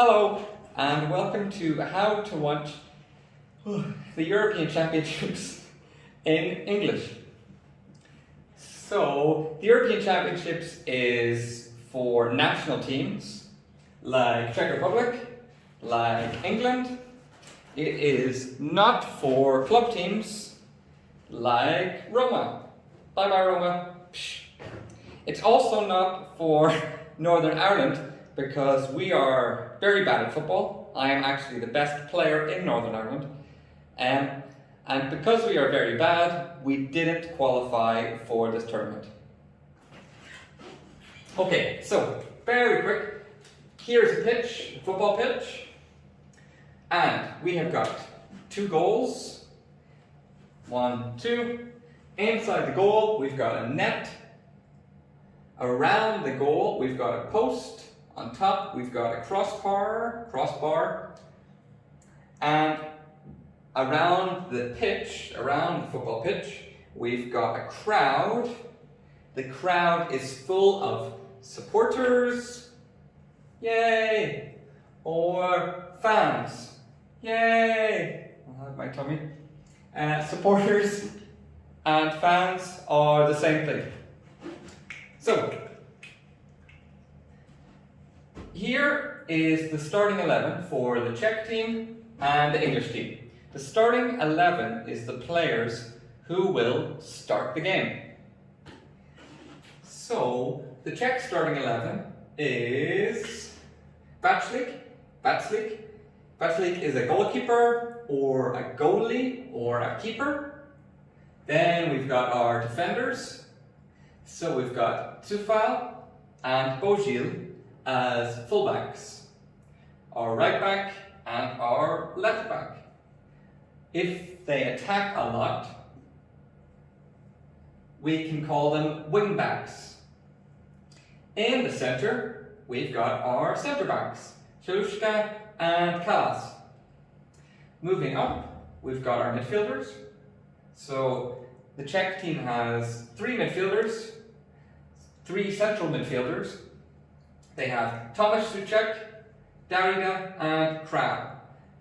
Hello, and welcome to How to Watch the European Championships in English. So, the European Championships is for national teams like Czech Republic, like England. It is not for club teams like Roma. Bye bye Roma. Psh. It's also not for Northern Ireland because we are very bad at football. I am actually the best player in Northern Ireland. And because we are very bad, we didn't qualify for this tournament. Okay, so very quick. Here's a pitch, a football pitch. And we have got 2 goals. 1, 2. Inside the goal, we've got a net. Around the goal, we've got a post. On top, we've got a crossbar. And around the pitch, around the football pitch, we've got a crowd. The crowd is full of supporters, yay, or fans, yay. I'll have my tummy. Supporters and fans are the same thing. So, here is the starting 11 for the Czech team and the English team. The starting 11 is the players who will start the game. So, the Czech starting 11 is Vaclik. Vaclik is a goalkeeper, or a goalie, or a keeper. Then we've got our defenders. So we've got Tufal and Bojil as fullbacks, our right back and our left back. If they attack a lot, we can call them wing backs. In the centre, we've got our centre backs, Slushka and Kalas. Moving up, we've got our midfielders. So the Czech team has 3 midfielders, 3 central midfielders. They have Tomáš Souček, Darida and Král.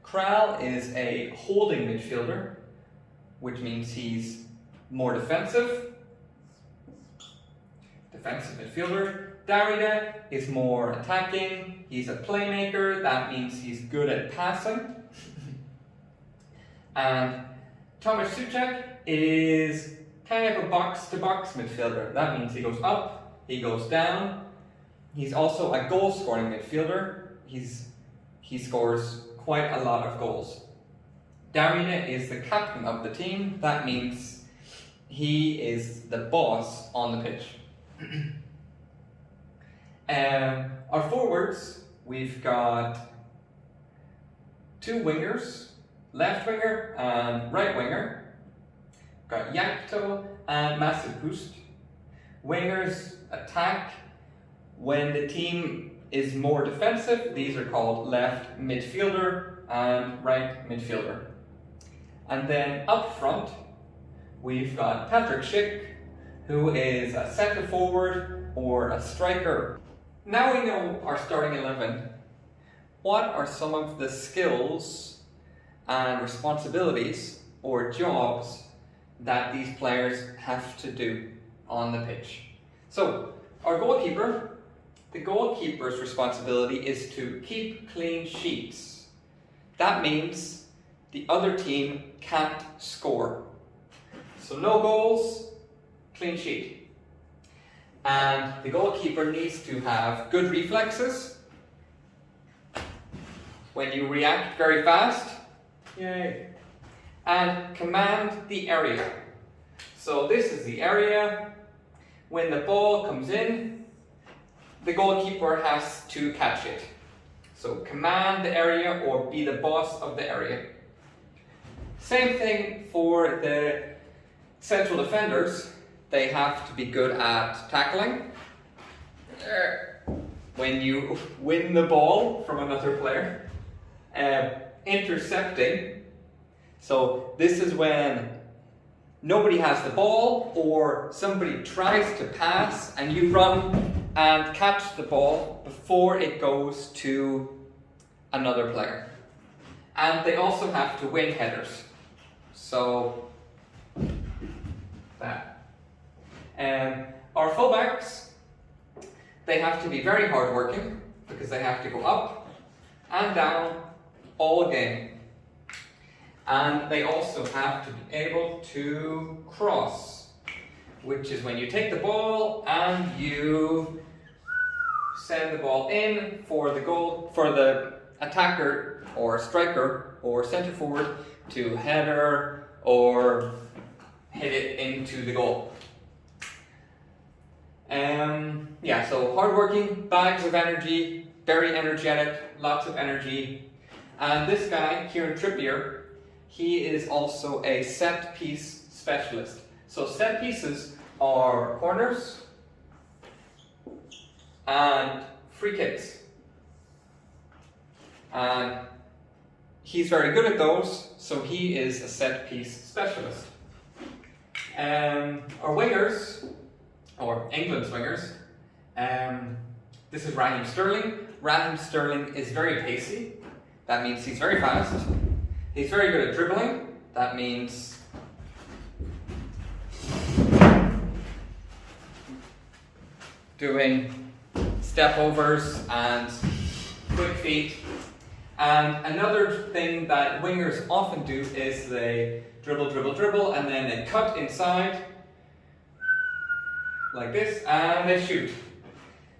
Král is a holding midfielder, which means he's more defensive. Defensive midfielder. Darida is more attacking. He's a playmaker. That means he's good at passing. And Tomáš Souček is kind of a box-to-box midfielder. That means he goes up, he goes down. He's also a goal-scoring midfielder. He scores quite a lot of goals. Darida is the captain of the team. That means he is the boss on the pitch. Our forwards, we've got 2 wingers, left winger and right winger. We've got Yakto and Masipust. Wingers attack. When the team is more defensive, these are called left midfielder and right midfielder. And then up front, we've got Patrik Schick, who is a centre forward or a striker. Now we know our starting 11. What are some of the skills and responsibilities or jobs that these players have to do on the pitch? So, our goalkeeper. The goalkeeper's responsibility is to keep clean sheets. That means the other team can't score. So no goals, clean sheet. And the goalkeeper needs to have good reflexes. When you react very fast, yay. And command the area. So this is the area. When the ball comes in, the goalkeeper has to catch it. So command the area or be the boss of the area. Same thing for the central defenders. They have to be good at tackling. When you win the ball from another player. Intercepting. So this is when nobody has the ball or somebody tries to pass and you run and catch the ball before it goes to another player. And they also have to win headers. So, that. Our fullbacks, they have to be very hardworking because they have to go up and down all game. And they also have to be able to cross, which is when you take the ball and you send the ball in for the goal, for the attacker or striker or centre forward to header or hit it into the goal. Yeah, so hardworking, bags of energy, very energetic, lots of energy. And this guy, Kieran Trippier, he is also a set piece specialist. So set pieces are corners and free kicks. And he's very good at those, so he is a set piece specialist. Our wingers, or England's wingers, this is Raheem Sterling. Raheem Sterling is very pacey. That means he's very fast. He's very good at dribbling. That means doing step overs and quick feet. And another thing that wingers often do is they dribble, dribble, dribble, and then they cut inside like this, and they shoot.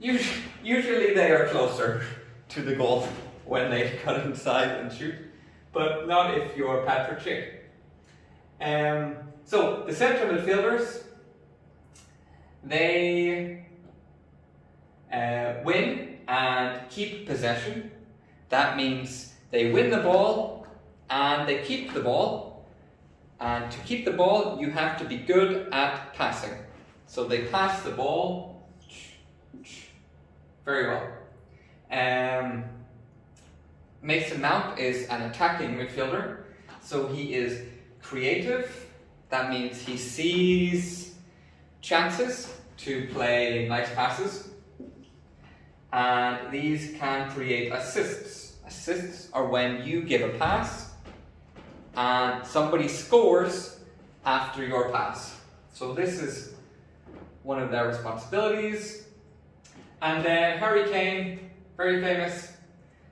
Usually they are closer to the goal when they cut inside and shoot, but not if you're Patrick Schick. So the central midfielders, they win and keep possession. That means they win the ball and they keep the ball. And to keep the ball, you have to be good at passing. So they pass the ball very well. Mason Mount is an attacking midfielder. So he is creative. That means he sees chances to play nice passes. And these can create assists. Assists are when you give a pass and somebody scores after your pass. So this is one of their responsibilities. And then Harry Kane, very famous,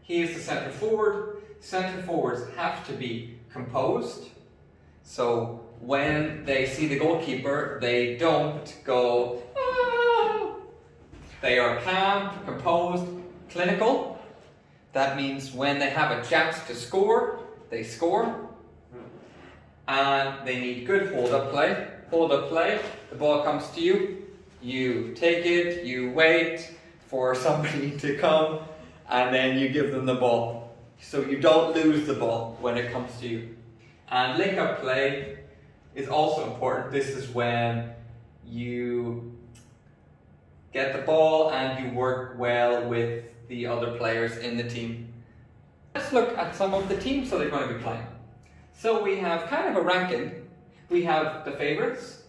he is the centre forward. Centre forwards have to be composed. So when they see the goalkeeper, they don't go, ah! They are calm, composed, clinical. That means when they have a chance to score, they score. And they need good hold-up play. Hold-up play, the ball comes to you, you take it, you wait for somebody to come, and then you give them the ball. So you don't lose the ball when it comes to you. And link-up play is also important. This is when you get the ball and you work well with the other players in the team. Let's look at some of the teams that they're going to be playing. So we have kind of a ranking. We have the favourites.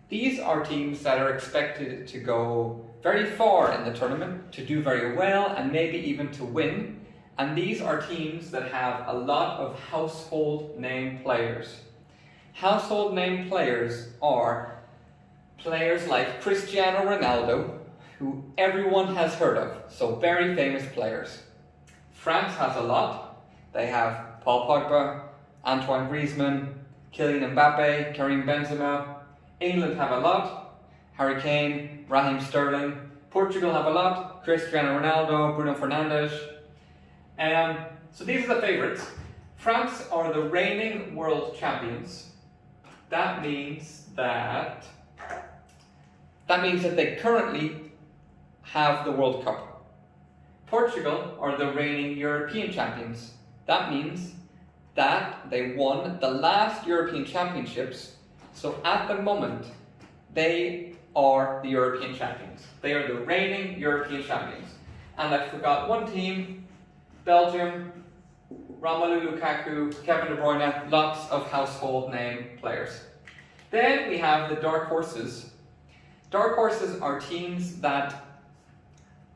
These are teams that are expected to go very far in the tournament, to do very well and maybe even to win. And these are teams that have a lot of household name players. Household name players are players like Cristiano Ronaldo, who everyone has heard of, so very famous players. France has a lot. They have Paul Pogba, Antoine Griezmann, Kylian Mbappe, Karim Benzema. England have a lot. Harry Kane, Raheem Sterling. Portugal have a lot. Cristiano Ronaldo, Bruno Fernandes. So these are the favourites. France are the reigning world champions. That means that they currently have the World Cup. Portugal are the reigning European champions. That means that they won the last European Championships. So at the moment, they are the European champions. They are the reigning European champions. And I forgot one team, Belgium, Romelu Lukaku, Kevin De Bruyne, lots of household name players. Then we have the dark horses. Dark horses are teams that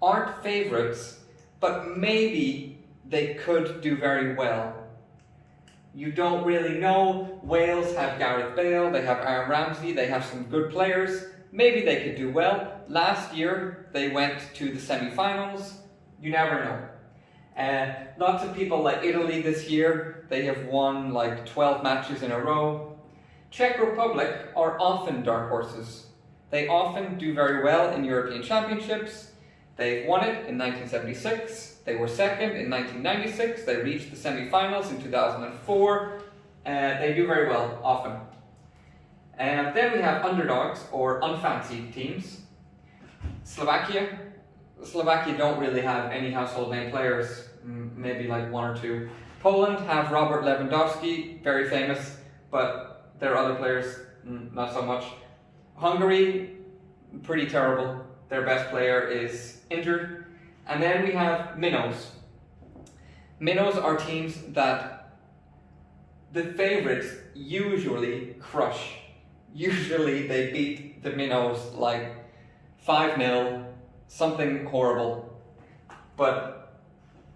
aren't favourites, but maybe they could do very well. You don't really know. Wales have Gareth Bale, they have Aaron Ramsey, they have some good players. Maybe they could do well. Last year they went to the semi-finals. You never know. Lots of people like Italy this year, they have won like 12 matches in a row. Czech Republic are often dark horses. They often do very well in European Championships. They've won it in 1976. They were second in 1996. They reached the semi-finals in 2004. They do very well often. And then we have underdogs or unfancied teams. Slovakia. Slovakia don't really have any household name players, maybe like one or two. Poland have Robert Lewandowski, very famous, but there are other players, not so much. Hungary, pretty terrible. Their best player is injured. And then we have minnows. Minnows are teams that the favourites usually crush. Usually they beat the minnows like 5-0, something horrible. But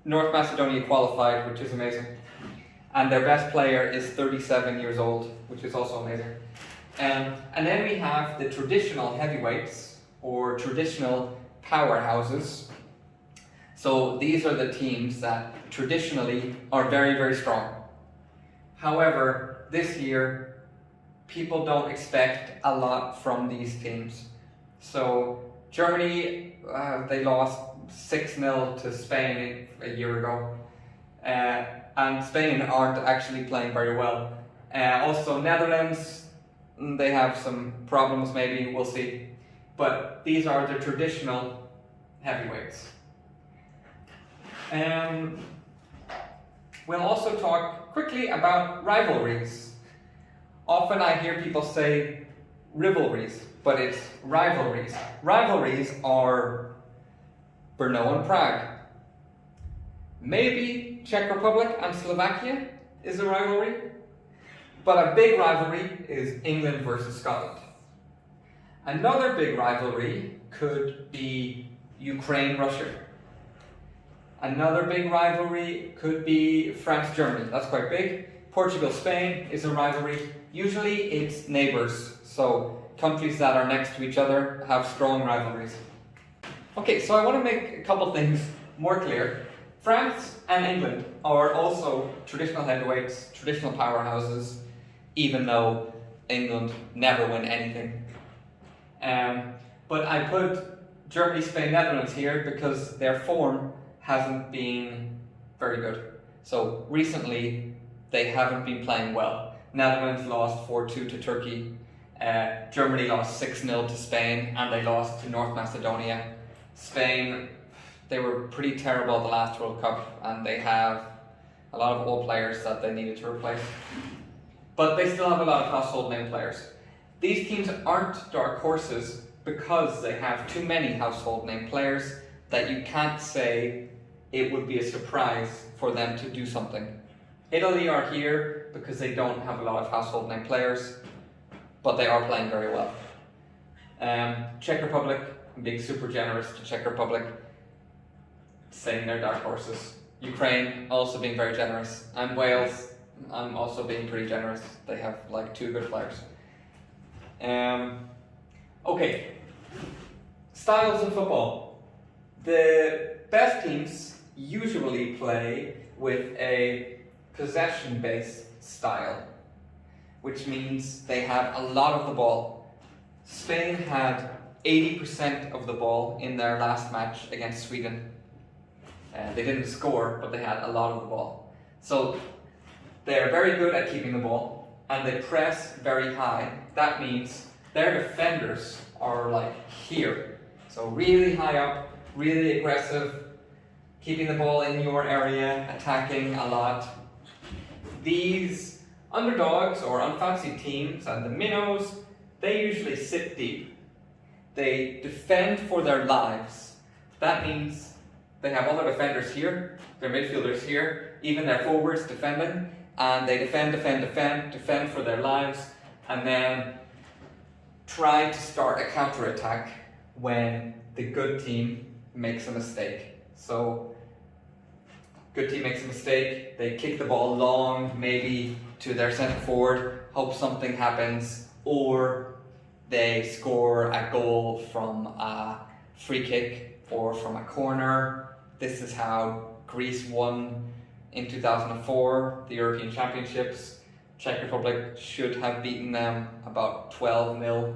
North Macedonia qualified, which is amazing. And their best player is 37 years old, which is also amazing. And then we have the traditional heavyweights, or traditional powerhouses. So these are the teams that traditionally are very, very strong. However, this year, people don't expect a lot from these teams. So Germany, they lost 6-0 to Spain a year ago. And Spain aren't actually playing very well. Also Netherlands, they have some problems maybe, we'll see. But these are the traditional heavyweights. We'll also talk quickly about rivalries. Often I hear people say rivalries, but it's rivalries. Rivalries are Brno and Prague. Maybe Czech Republic and Slovakia is a rivalry, but a big rivalry is England versus Scotland. Another big rivalry could be Ukraine-Russia. Another big rivalry could be France-Germany. That's quite big. Portugal-Spain is a rivalry. Usually it's neighbours, so countries that are next to each other have strong rivalries. Okay, so I want to make a couple things more clear. France and England are also traditional heavyweights, traditional powerhouses, even though England never win anything. But I put Germany, Spain, Netherlands here because their form hasn't been very good. So recently they haven't been playing well. Netherlands lost 4-2 to Turkey. Germany lost 6-0 to Spain, and they lost to North Macedonia. Spain, they were pretty terrible at the last World Cup, and they have a lot of old players that they needed to replace. But they still have a lot of household name players. These teams aren't dark horses because they have too many household name players that you can't say it would be a surprise for them to do something. Italy are here because they don't have a lot of household name players, but they are playing very well. Czech Republic, I'm being super generous to Czech Republic, saying they're dark horses. Ukraine, also being very generous. And Wales, I'm also being pretty generous. They have like 2 good players. Okay, styles of football. The best teams usually play with a possession-based style, which means they have a lot of the ball. Spain had 80% of the ball in their last match against Sweden. They didn't score, but they had a lot of the ball. So they're very good at keeping the ball, and they press very high. That means their defenders are like here. So really high up, really aggressive, keeping the ball in your area, attacking a lot. These underdogs or unfancied teams and the minnows, they usually sit deep. They defend for their lives. That means they have all their defenders here, their midfielders here, even their forwards defending, and they defend for their lives, and then try to start a counter-attack when the good team makes a mistake. So good team makes a mistake, they kick the ball long, maybe to their centre forward, hope something happens, or they score a goal from a free kick or from a corner. This is how Greece won in 2004 the European Championships. Czech Republic should have beaten them about 12-0,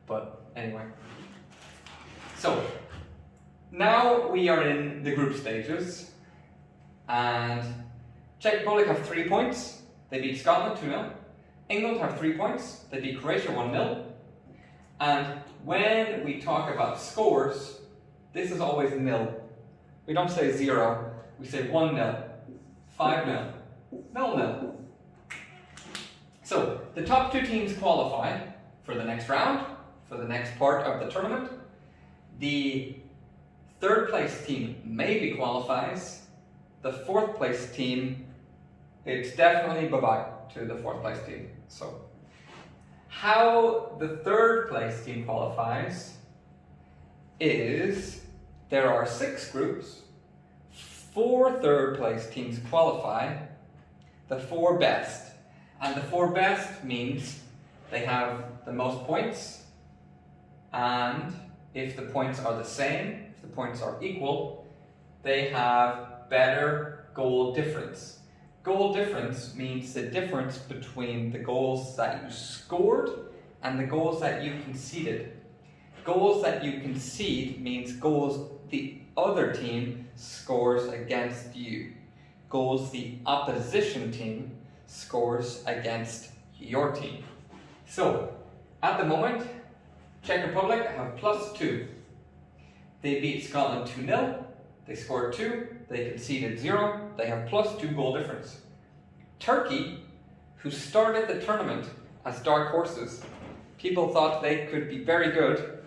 but anyway. So, now we are in the group stages, and Czech Republic have 3 points. They beat Scotland 2-0. England have 3 points. They beat Croatia 1-0. And when we talk about scores, this is always nil. We don't say 0. We say 1-0, 5-0, 0-0. So, the top 2 teams qualify for the next round, for the next part of the tournament. The 3rd place team maybe qualifies. The 4th place team, it's definitely bye-bye to the 4th place team. So, how the 3rd place team qualifies is there are 6 groups. 4 3rd place teams qualify, the 4 best. And the 4 best means they have the most points, and if the points are the same, if the points are equal, they have better goal difference. Goal difference means the difference between the goals that you scored and the goals that you conceded. Goals that you concede means goals the other team scores against you. Goals the opposition team scores against your team. So, at the moment, Czech Republic have +2. They beat Scotland 2-0, they scored 2, they conceded 0, they have +2 goal difference. Turkey, who started the tournament as dark horses, people thought they could be very good,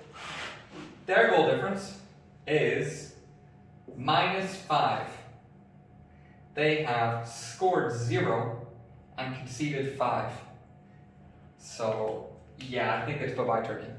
their goal difference is -5. They have scored 0 and conceded 5. So, yeah, I think it's bye-bye Turkey.